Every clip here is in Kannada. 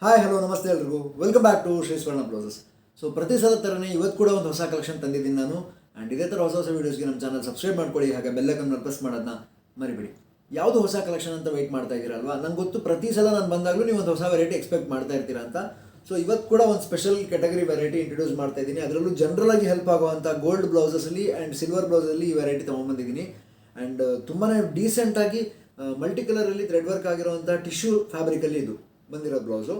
ಹಾಯ್ ಹಲೋ ನಮಸ್ತೆ ಎಲ್ರಿಗೂ ವೆಲ್ಕಮ್ ಬ್ಯಾಕ್ ಟು ಶ್ರೀ ಸ್ವರ್ಣ ಬ್ಲೌಸಸ್. ಸೊ ಪ್ರತಿ ಸಲ ಥರನೇ ಇವತ್ತು ಕೂಡ ಒಂದು ಹೊಸ ಕಲೆಕ್ಷನ್ ತಂದಿದ್ದೀನಿ ನಾನು. ಆ್ಯಂಡ್ ಇದೇ ಥರ ಹೊಸ ವೀಡಿಯೋಸ್ಗೆ ನಮ್ಮ ಚಾನಲ್ ಸಬ್ಸ್ಕ್ರೈಬ್ ಮಾಡ್ಕೊಳ್ಳಿ, ಹಾಗೆ ಬೆಲ್ಲೈಕನ್ನ ಪ್ರೆಸ್ ಮಾಡೋದನ್ನ ಮರಿಬೇಡಿ. ಯಾವುದು ಹೊಸ ಕಲೆಕ್ಷನ್ ಅಂತ ವೆಯ್ಟ್ ಮಾಡ್ತಾ ಇದ್ದೀರಲ್ವಾ? ನಂಗೆ ಗೊತ್ತು ಪ್ರತಿ ಸಲ ನಾನು ಬಂದಾಗಲೂ ನೀವು ಒಂದು ಹೊಸ ವೆರೈಟಿ ಎಕ್ಸ್ಪೆಕ್ಟ್ ಮಾಡ್ತಾ ಇರ್ತೀರಾ ಅಂತ. ಸೊ ಇವತ್ತು ಕೂಡ ಒಂದು ಸ್ಪೆಷಲ್ ಕ್ಯಾಟಗರಿ ವೆರೈಟಿ ಇಂಟ್ರೊಡ್ಯೂಸ್ ಮಾಡ್ತಾ ಇದ್ದೀನಿ. ಅದರಲ್ಲೂ ಜನರಲ್ ಆಗಿ ಹೆಲ್ಪ್ ಆಗುವಂಥ ಗೋಲ್ಡ್ ಬ್ಲೌಸಸಲ್ಲಿ ಆ್ಯಂಡ್ ಸಿಲ್ವರ್ ಬ್ಲೌಸಲ್ಲಿ ಈ ವೆರೈಟಿ ತೊಗೊಂಡ್ಬಂದಿದ್ದೀನಿ. ಆ್ಯಂಡ್ ತುಂಬಾ ಡೀಸೆಂಟಾಗಿ ಮಲ್ಟಿ ಕಲರಲ್ಲಿ ಥ್ರೆಡ್ ವರ್ಕ್ ಆಗಿರುವಂಥ ಟಿಶ್ಯೂ ಫ್ಯಾಬ್ರಿಕಲ್ಲಿ ಇದು ಬಂದಿರೋ ಬ್ಲೌಸು.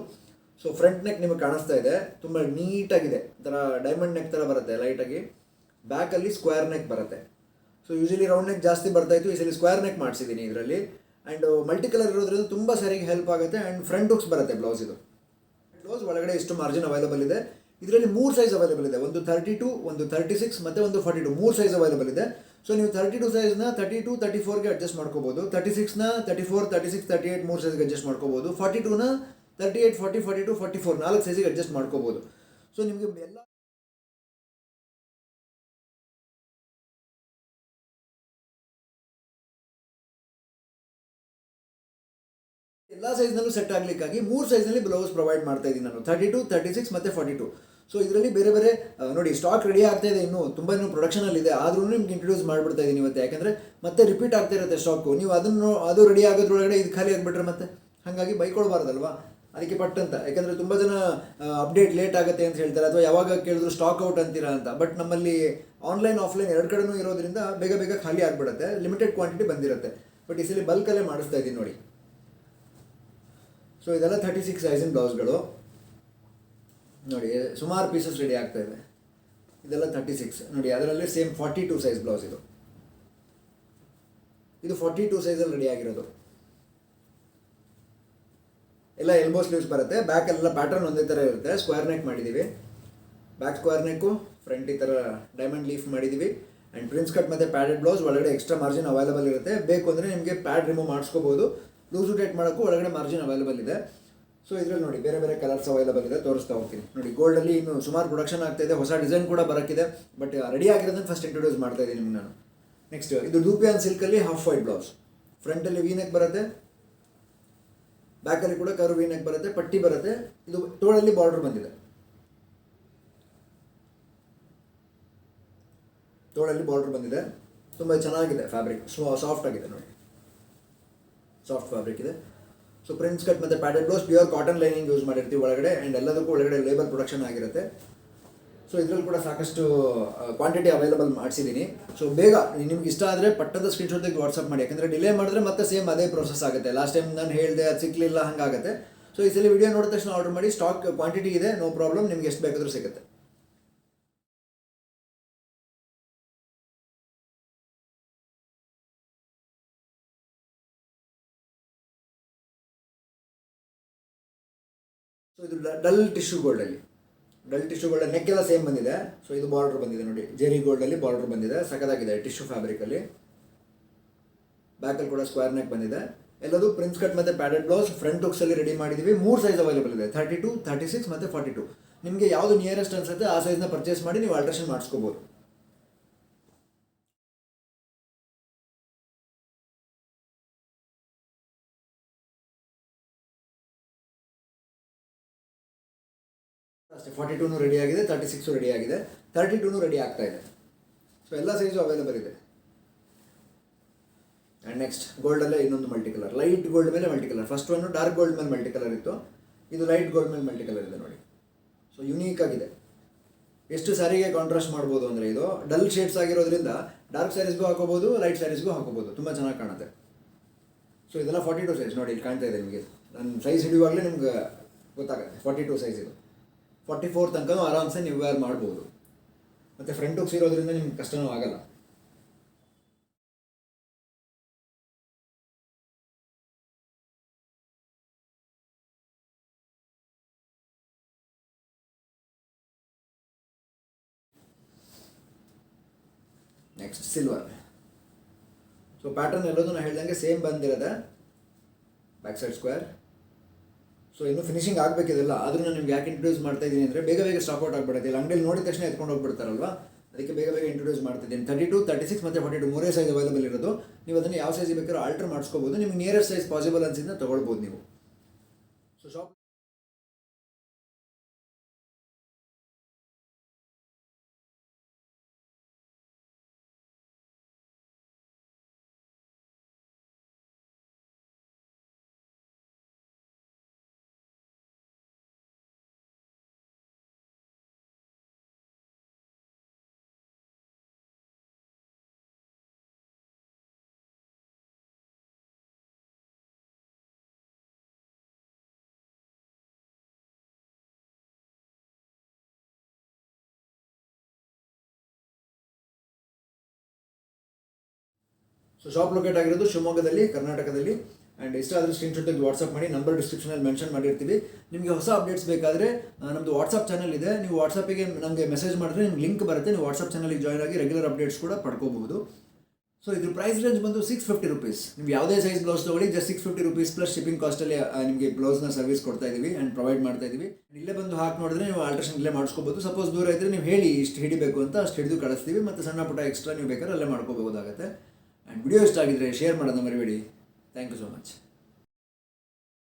ಸೊ ಫ್ರಂಟ್ ನೆಕ್ ನಿಮಗೆ ಕಾಣಿಸ್ತಾ ಇದೆ, ತುಂಬ ನೀಟಾಗಿದೆ. ಒಂಥರ ಡೈಮಂಡ್ ನೆಕ್ ಥರ ಬರುತ್ತೆ ಲೈಟಾಗಿ. ಬ್ಯಾಕಲ್ಲಿ ಸ್ಕ್ವೇರ್ ನೆಕ್ ಬರುತ್ತೆ. ಸೊ ಯೂಶಲಿ ರೌಂಡ್ ನೆಕ್ ಜಾಸ್ತಿ ಬರ್ತಾಯಿತ್ತು, ಈ ಸಲ ಸ್ಕ್ವೇರ್ ನೆಕ್ ಮಾಡಿಸಿದ್ದೀನಿ ಇದರಲ್ಲಿ. ಆ್ಯಂಡ್ ಮಲ್ಟಿ ಕಲರ್ ಇರೋದ್ರಿಂದ ತುಂಬ ಸರಿಗೆ ಹೆಲ್ಪ್ ಆಗುತ್ತೆ. ಆ್ಯಂಡ್ ಫ್ರಂಟ್ ಹುಕ್ಸ್ ಬರುತ್ತೆ ಬ್ಲೌಸ್. ಇದು ಬ್ಲೌಸ್ ಒಳಗಡೆ ಇಷ್ಟು ಮಾರ್ಜಿನ್ ಅವೈಲೇಬಲ್ ಇದೆ. ಇದರಲ್ಲಿ 3 ಸೈಜ್ ಅವೈಲೇಬಲ್ ಇದೆ, ಒಂದು 32, ಒಂದು 36 ಮತ್ತು ಒಂದು 42, 3 ಸೈಜ್ ಅವೈಲೇಬಲ್ ಇದೆ. ಸೊ ನೀವು 32 ಸೈಜ್ನ 32, 34ಗೆ ಅಡ್ಜಸ್ಟ್ ಮಾಡ್ಕೋಬೋದು. 36ನ 34, 36, 38 3 ಸೈಜ್ಗೆ ಅಡ್ಜಸ್ಟ್ ಮಾಡ್ಕೋಬೋದು. 42ನ 38, 40, 42, 44 4 ಸೈಜಿಗೆ ಅಡ್ಜಸ್ಟ್ ಮಾಡ್ಕೋಬೋದು. ಸೊ ನಿಮಗೆ ಎಲ್ಲ ಸೈಜ್ನಲ್ಲೂ ಸೆಟ್ ಆಗಲಿಕ್ಕಾಗಿ 3 ಸೈಜ್ನಲ್ಲಿ ಬ್ಲೌಸ್ ಪ್ರೊವೈಡ್ ಮಾಡ್ತಾ ಇದ್ದೀನಿ ನಾನು, 32, 36 ಮತ್ತು 42. ಸೊ ಇದರಲ್ಲಿ ಬೇರೆ ಬೇರೆ ನೋಡಿ ಸ್ಟಾಕ್ ರೆಡಿ ಆಗ್ತಾ ಇದೆ, ತುಂಬ ಪ್ರೊಡಕ್ಷನಲ್ಲಿ ಇದೆ. ಆದ್ರೂ ನಿಮ್ಗೆ ಇಂಟ್ರೊಡ್ಯೂಸ್ ಮಾಡಿಬಿಡ್ತಾ ಇದ್ದೀನಿ ಇವತ್ತು, ಯಾಕಂದರೆ ಮತ್ತೆ ರಿಪೀಟ್ ಆಗ್ತಾ ಇರುತ್ತೆ ಸ್ಟಾಕು. ನೀವು ಅದು ರೆಡಿ ಆಗೋದ್ರೊಳಗಡೆ ಇದು ಖಾಲಿ ಆಗಿಬಿಟ್ರೆ ಮತ್ತೆ ಹಾಗಾಗಿ ಬೈಕೊಳ್ಬಾರ್ದಲ್ವಾ, ಅದಕ್ಕೆ ಪಟ್ಟಂತ. ಯಾಕಂದರೆ ತುಂಬ ಜನ ಅಪ್ಡೇಟ್ ಲೇಟ್ ಆಗುತ್ತೆ ಅಂತ ಹೇಳ್ತಾರೆ, ಅಥವಾ ಯಾವಾಗ ಕೇಳಿದ್ರು ಸ್ಟಾಕ್ ಔಟ್ ಅಂತೀರಾ ಅಂತ. ಬಟ್ ನಮ್ಮಲ್ಲಿ ಆನ್ಲೈನ್ ಆಫ್ಲೈನ್ ಎರಡು ಕಡೆನೂ ಇರೋದ್ರಿಂದ ಬೇಗ ಬೇಗ ಖಾಲಿ ಆಗಿಬಿಡುತ್ತೆ, ಲಿಮಿಟೆಡ್ ಕ್ವಾಂಟಿಟಿ ಬಂದಿರುತ್ತೆ. ಬಟ್ ಈ ಸಲ ಬಲ್ಕಲ್ಲೇ ಮಾಡಿಸ್ತಾ ಇದ್ದೀನಿ ನೋಡಿ. ಸೊ ಇದೆಲ್ಲ 36 ಸೈಜಿನ ಬ್ಲೌಸ್ಗಳು ನೋಡಿ, ಸುಮಾರು ಪೀಸಸ್ ರೆಡಿ ಆಗ್ತಾ ಇದೆ. ಇದೆಲ್ಲ 36 ನೋಡಿ, ಅದರಲ್ಲಿ ಸೇಮ್ 42 ಸೈಜ್ ಬ್ಲೌಸ್. ಇದು 42 ಸೈಜಲ್ಲಿ ರೆಡಿ ಆಗಿರೋದು. ಎಲ್ಲ ಎಲ್ಬೋ ಸ್ಲೀವ್ಸ್ ಬರುತ್ತೆ. ಬ್ಯಾಕೆಲ್ಲ ಪ್ಯಾಟರ್ನ್ ಒಂದೇ ಥರ ಇರುತ್ತೆ. ಸ್ಕ್ವೇರ್ ನೆಕ್ ಮಾಡಿದ್ದೀವಿ, ಬ್ಯಾಕ್ ಸ್ಕ್ವೇರ್ ನೆಕ್ಕು, ಫ್ರಂಟ್ ಈ ಥರ ಡೈಮಂಡ್ ಲೀಫ್ ಮಾಡಿದ್ದೀವಿ. ಆ್ಯಂಡ್ ಪ್ರಿನ್ಸ್ ಕಟ್ ಮತ್ತು ಪ್ಯಾಡೆಡ್ ಬ್ಲೌಸ್. ಒಳಗಡೆ ಎಕ್ಸ್ಟ್ರಾ ಮಾರ್ಜಿನ್ ಅವೈಲೇಬಲ್ ಇರುತ್ತೆ. ಬೇಕು ಅಂದರೆ ನಿಮಗೆ ಪ್ಯಾಡ್ ರಿಮೂವ್ ಮಾಡಿಸ್ಕೋಬೋದು. ಲೂಸು ಟೈಟ್ ಮಾಡೋಕ್ಕೂ ಒಳಗಡೆ ಮಾರ್ಜಿನ್ ಅವೈಲೇಬಲ್ ಇದೆ. ಸೊ ಇದರಲ್ಲಿ ನೋಡಿ ಬೇರೆ ಬೇರೆ ಕಲರ್ಸ್ ಅವೈಲೇಬಲ್ ಇದೆ, ತೋರಿಸ್ತಾ ಹೋಗ್ತೀನಿ ನೋಡಿ. ಗೋಲ್ಡಲ್ಲಿ ಇನ್ನು ಸುಮಾರು ಪ್ರೊಡಕ್ಷನ್ ಆಗ್ತಾಯಿದೆ, ಹೊಸ ಡಿಸೈನ್ ಕೂಡ ಬರೋಕ್ಕಿದೆ. ಬಟ್ ರೆಡಿ ಆಗಿರೋದನ್ನು ಫಸ್ಟ್ ಇಂಟ್ರೊಡ್ಯೂಸ್ ಮಾಡ್ತಾ ಇದ್ದೀನಿ ನಿಮ್ಗೆ ನಾನು. ನೆಕ್ಸ್ಟ್ ಇದು ಡೂಪಿಯಾನ್ ಸಿಲ್ಕಲ್ಲಿ ಹಾಫ್ ವೈಟ್ ಬ್ಲೌಸ್. ಫ್ರಂಟಲ್ಲಿ ವಿ ನೆಕ್ ಬರುತ್ತೆ, ಬ್ಯಾಕಲ್ಲಿ ಕೂಡ ಕರು ವಿ ನೆಕ್ ಬರುತ್ತೆ, ಪಟ್ಟಿ ಬರುತ್ತೆ. ಇದು ತೋಳಲ್ಲಿ ಬಾರ್ಡರ್ ಬಂದಿದೆ, ತೋಳಲ್ಲಿ ಬಾರ್ಡರ್ ಬಂದಿದೆ. ತುಂಬ ಚೆನ್ನಾಗಿದೆ ಫ್ಯಾಬ್ರಿಕ್, ಸಾಫ್ಟ್ ಆಗಿದೆ ನೋಡಿ, ಸಾಫ್ಟ್ ಫ್ಯಾಬ್ರಿಕ್ ಇದೆ. ಸೊ ಪ್ರಿನ್ಸ್ ಕಟ್ ಮತ್ತು padded blouse, pure cotton lining use ಮಾಡಿರ್ತೀವಿ ಒಳಗಡೆ. ಆ್ಯಂಡ್ ಎಲ್ಲದಕ್ಕೂ ಒಳಗಡೆ ಲೇಬಲ್ ಪ್ರೊಡಕ್ಷನ್ ಆಗಿರುತ್ತೆ. ಸೊ ಇದರಲ್ಲಿ ಕೂಡ ಸಾಕಷ್ಟು ಕ್ವಾಂಟಿಟಿ ಅವೈಲೇಬಲ್ ಮಾಡಿಸಿದ್ದೀನಿ. ಸೊ ಬೇಗ ನಿಮ್ಗೆ ಇಷ್ಟ ಆದರೆ ಪಟ್ಟದ ಸ್ಕ್ರೀನ್ಶಾಟ್ ತೆಗೆದು ವಾಟ್ಸಪ್ ಮಾಡಿ, ಯಾಕಂದರೆ ಡಿಲೇ ಮಾಡಿದ್ರೆ ಮತ್ತೆ ಸೇಮ್ ಅದೇ ಪ್ರೊಸೆಸ್ ಆಗುತ್ತೆ. ಲಾಸ್ಟ್ ಟೈಮ್ ನಾನು ಹೇಳಿದೆ, ಅದು ಸಿಕ್ಕಲಿಲ್ಲ, ಹಾಗಾಗುತ್ತೆ. ಸೊ ಈ ಸಲ ವಿಡಿಯೋ ನೋಡಿದ ತಕ್ಷಣ ಆರ್ಡರ್ ಮಾಡಿ. ಸ್ಟಾಕ್ ಕ್ವಾಂಟಿಟಿ ಇದೆ, ನೋ ಪ್ರಾಬ್ಲಮ್, ನಿಮ್ಗೆ ಎಷ್ಟು ಬೇಕಾದರೂ ಸಿಗುತ್ತೆ. ಸೊ ಇದು ಡಲ್ ಟಿಶ್ಯೂ ಗೋಲ್ಡಲ್ಲಿ, ನೆಕ್ ಎಲ್ಲ ಸೇಮ್ ಬಂದಿದೆ. ಸೊ ಇದು ಬಾರ್ಡರ್ ಬಂದಿದೆ ನೋಡಿ, ಜೆರಿ ಗೋಲ್ಡಲ್ಲಿ ಬಾರ್ಡರ್ ಬಂದಿದೆ, ಸಖತ್ತಾಗಿದೆ ಟಿಶ್ಯೂ ಫ್ಯಾಬ್ರಿಕಲ್ಲಿ. ಬ್ಯಾಕಲ್ಲಿ ಕೂಡ ಸ್ಕ್ವೇರ್ ನೆಕ್ ಬಂದಿದೆ. ಎಲ್ಲದು ಪ್ರಿನ್ಸ್ ಕಟ್ ಮತ್ತು ಪ್ಯಾಡೆಡ್ ಬ್ಲೌಸ್. ಫ್ರಂಟ್ ಹುಕ್ಸಲ್ಲಿ ರೆಡಿ ಮಾಡಿದ್ದೀವಿ. 3 ಸೈಜ್ ಅವೈಲೇಬಲ್ ಇದೆ, 32, 36 ಮತ್ತು 42. ನಿಮಗೆ ಯಾವುದು ನಿಯರೆಸ್ಟ್ ಅನ್ಸುತ್ತೆ ಆ ಸೈಜ್ನ ಪರ್ಚೇಸ್ ಮಾಡಿ ನೀವು ಆಲ್ಟ್ರೇಷನ್ ಮಾಡಿಸ್ಕೋಬೋದು. ಅಷ್ಟೇ, 42 ರೆಡಿ ಆಗಿದೆ, 36 ರೆಡಿ ಆಗಿದೆ, 32 ರೆಡಿ ಆಗ್ತಾ ಇದೆ. ಸೊ ಎಲ್ಲ ಸೈಜು ಅವೈಲೇಬಲ್ ಇದೆ. ಆ್ಯಂಡ್ ನೆಕ್ಸ್ಟ್ ಗೋಲ್ಡಲ್ಲೇ ಇನ್ನೊಂದು ಮಲ್ಟಿ ಕಲರ್, ಲೈಟ್ ಗೋಲ್ಡ್ ಮೇಲೆ multi colour. First one dark gold ಮೇಲೆ ಮಲ್ಟಿ ಕಲರ್ ಇತ್ತು, ಇದು ಲೈಟ್ ಗೋಲ್ಡ್ ಮೇಲೆ ಮಲ್ಟಿ ಕಲರ್ ಇದೆ ನೋಡಿ. ಸೊ ಯುನೀಕ್ ಆಗಿದೆ. ಎಷ್ಟು ಸ್ಯಾರಿಗೆ ಕಾಂಟ್ರಾಸ್ಟ್ ಮಾಡ್ಬೋದು ಅಂದರೆ, ಇದು ಡಲ್ ಶೇಡ್ಸ್ ಆಗಿರೋದ್ರಿಂದ ಡಾರ್ಕ್ ಸ್ಯಾರೀಸ್ಗೂ ಹಾಕೋಬೋದು, ಲೈಟ್ ಸ್ಯಾರೀಸ್ಗೂ ಹಾಕೋಬೋದು, ತುಂಬ ಚೆನ್ನಾಗಿ ಕಾಣುತ್ತೆ. ಸೊ ಇದೆಲ್ಲ 42 ಸೈಜ್ ನೋಡಿ, ಇಲ್ಲಿ ಕಾಣ್ತಾ ಇದೆ ನಿಮಗೆ. ನಾನು ಸೈಜ್ ಹಿಡಿಯುವಾಗಲೇ ನಿಮ್ಗೆ ಗೊತ್ತಾಗುತ್ತೆ 42 ಸೈಜ್. ಇದು 44 ತನಕ ಆರಾಮ್ಸೆ ನೀವು ವೇರ್ ಮಾಡ್ಬೋದು. ಮತ್ತು ಫ್ರಂಟ್ ಹುಕ್ಸ್ ಇರೋದ್ರಿಂದ ನಿಮ್ಗೆ ಕಷ್ಟನೂ ಆಗಲ್ಲ. Next silver. ಸೊ ಪ್ಯಾಟರ್ನ್ ಎಲ್ಲದೂ ನಾನು ಹೇಳ್ದಂಗೆ ಸೇಮ್ ಬಂದಿರೋದೆ, ಬ್ಯಾಕ್ ಸೈಡ್ ಸ್ಕ್ವೇರ್. ಸೊ ಇನ್ನೂ ಫಿನಿಶಿಂಗ್ ಆಗಬೇಕಿದೆಲ್ಲ, ಆದರೂ ನಾನು ನಿಮ್ಗೆ ಯಾಕೆ ಇಂಟ್ರೊಡ್ಯೂಸ್ ಮಾಡ್ತಾ ಇದ್ದೀನಿ ಅಂದರೆ ಬೇಗ ಬೇಗ ಸ್ಟಾಕ್ ಔಟ್ ಆಗಿಬಿಡುತ್ತೆ. ಇಲ್ಲ ಅಂಗಡಿಯಲ್ಲಿ ನೋಡಿದ ತಕ್ಷಣ ಎತ್ಕೊಂಡು ಹೋಗ್ಬಿಡ್ತಾರಲ್ವಾ, ಅದಕ್ಕೆ ಬೇಗ ಬೇಗ ಇಂಟ್ರೊಡ್ಯೂಸ್ ಮಾಡ್ತಿದ್ದೀನಿ. 32, 36 ಮತ್ತು 42 3 ಸೈಜ್ ಅವೈಲೇಬಲ್ ಇರೋದು. ನೀವು ಅದನ್ನು ಯಾವ ಸೈಜ್ ಬೇಕಾದ್ರೂ ಆಲ್ಟರ್ ಮಾಡಿಸ್ಕೋಬೋದು. ನಿಮ್ಗೆ ನಿಯರೆಸ್ಟ್ ಸೈಜ್ ಪಾಸಿಬಲ್ ಅನ್ಸಿದ್ರೆ ತೊಗೊಳ್ಬೋದು ನೀವು. So shop so shop locate ಆಗಿರೋದು ಶಿವಮೊಗ್ಗದಲ್ಲಿ, ಕರ್ನಾಟಕದಲ್ಲಿ. ಆ್ಯಂಡ್ ಇಷ್ಟ ಆದರೆ ಸ್ಕ್ರೀನ್ಶಾಟ್ ತೆಗೆದು ವಾಟ್ಸಪ್ ಮಾಡಿ, ನಂಬರ್ ಡಿಸ್ಕ್ರಿಪ್ಷನಲ್ಲಿ ಮೆನ್ಷನ್ ಮಾಡಿರ್ತೀವಿ. ನಿಮಗೆ ಹೊಸ ಅಪ್ಡೇಟ್ಸ್ ಬೇಕಾದರೆ ನಮ್ಮದು ವಾಟ್ಸಪ್ ಚಾನಲ್ ಇದೆ, ನೀವು ವಾಟ್ಸಪ್ಪಿಗೆ ನನಗೆ ಮೆಸೇಜ್ ಮಾಡಿದ್ರೆ ನಿಮ್ಗೆ ಲಿಂಕ್ ಬರುತ್ತೆ, ನೀವು ವಾಟ್ಸಪ್ ಚಾನಲ್ಗೆ ಜಾಯ್ನ್ ಆಗಿ ರೆಗ್ಯುಲರ್ ಅಪ್ಡೇಟ್ಸ್ ಕೂಡ ಪಡ್ಕೋಬಹುದು. ಸೊ ಇದ್ರ ಪ್ರೈಸ್ ರೇಂಜ್ ಬಂದು 650 ರುಪೀಸ್. ನೀವು ಯಾವುದೇ ಸೈಜ್ ಬ್ಲೌಸ್ ತೊಗೊಳ್ಳಿ, ಜಸ್ಟ್ 650 ರುಪೀಸ್ ಪ್ಲಸ್ ಶಿಪ್ಪಿಂಗ್ ಕಾಸ್ಟಲ್ಲಿ ನಿಮಗೆ ಬ್ಲೌಸ್ನ ಸರ್ವಿಸ್ ಕೊಡ್ತಾ ಇದ್ದೀವಿ ಆ್ಯಂಡ್ ಪ್ರೊವೈಡ್ ಮಾಡ್ತಾ ಇದ್ದೀವಿ. ಇಲ್ಲೇ ಬಂದು ಹಾಕಿ ನೋಡಿದ್ರೆ ನೀವು ಆಲ್ಟ್ರೇಷನ್ ಇಲ್ಲೇ ಮಾಡಿಸ್ಕೋಬೋದು. ಸಪೋಸ್ ದೂರ ಇದ್ದರೆ ನೀವು ಹೇಳಿ ಇಷ್ಟು ಹಿಡಿಬೇಕು ಅಂತ, ಅಷ್ಟು ಹಿಡಿದು ಕಳಿಸ್ತೀವಿ. ಮತ್ತು ಸಣ್ಣ ಪುಟ್ಟ ಎಕ್ಸ್ಟ್ರಾ ನೀವು ಬೇಕಾದ್ರೆ ಅಲ್ಲೇ ಮಾಡ್ಕೋಬೋದಾಗುತ್ತೆ. ಆ್ಯಂಡ್ ವಿಡಿಯೋ ಇಷ್ಟ ಆಗಿದ್ರೆ ಶೇರ್ ಮಾಡೋದನ್ನ ಮರಿಬೇಡಿ. Thank you so much.